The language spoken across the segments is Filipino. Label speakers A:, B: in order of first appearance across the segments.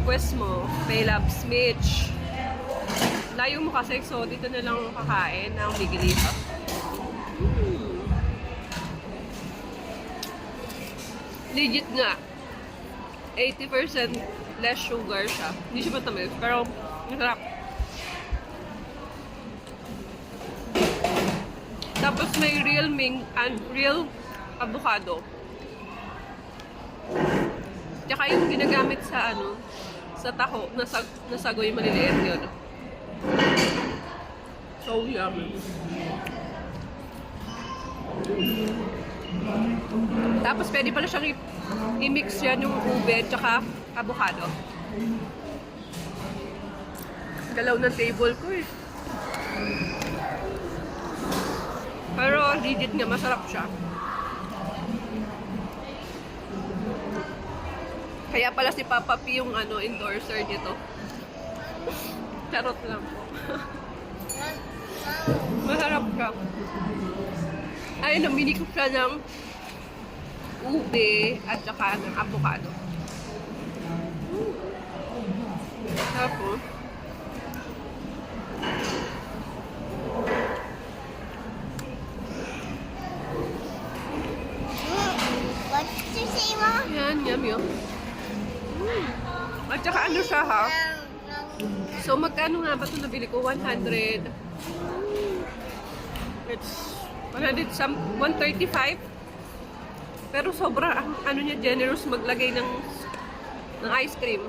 A: request mo, may Labs Mitch. Layo mo kasi, so dito na lang kakain ng Miguelito. Legit nga. 80% less sugar siya. Hindi siya matamis, pero masarap. Tapos may real and real avocado. Tsaka yung ginagamit sa sa taho, nasagoy maliliit yun. So yummy. Tapos pwede pala siyang i-mix yan yung ube at saka avocado. Galaw ng table ko eh. Pero legit nga, masarap siya. Kaya pala si Papa P yung endorser nito. Charot lang po. Masarap siya. Ay, namili ko siya ng ube at saka ng avocado. Tapos,
B: What did you say, Mom?
A: yan, yummy. At saka siya ha? So, magkano nga ba ito nabili ko? 100. It's 135. Pero sobra ang niya, generous maglagay ng ice cream.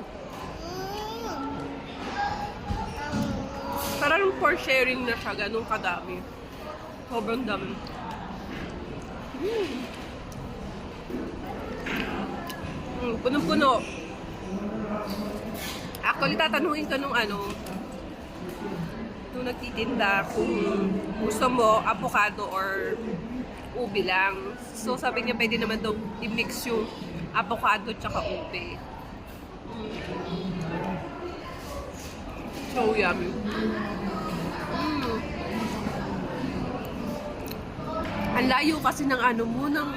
A: Parang for sharing na siya, ganun kadami. Sobrang dami. Punong-puno. Actually, tatanungin ko nung nung nagtitinda kung gusto mo avocado or ube lang. So, sabi niya pwede naman daw i-mix yung avocado tsaka ube. So yummy. Ang layo kasi ng ng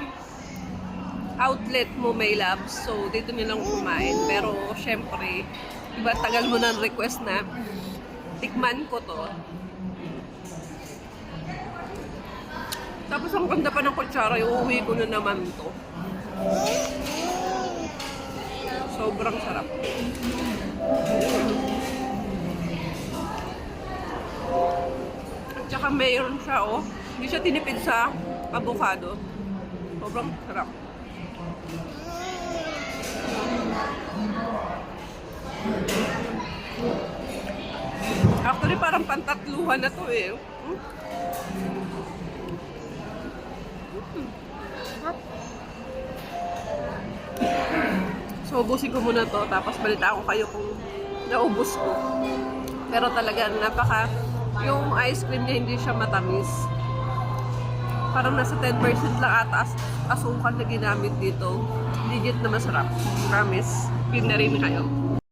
A: outlet mo, may labs. So, dito nilang kumain. Pero, syempre, iba tagal mo ng request na tikman ko to. Tapos, ang ganda pa ng kutsara, uuwi ko na naman to. Sobrang sarap. At saka mayroon siya, hindi siya tinipid sa avocado. Sobrang sarap. Actually, parang pantatluhan na to eh. So, ubusin ko muna to. Tapos, balita ko kayo kung naubos ko. Pero talaga, yung ice cream niya hindi siya matamis. Parang nasa 10% lang ata asukal na ginamit dito. Legit na masarap. Promise. Pin na rin kayo.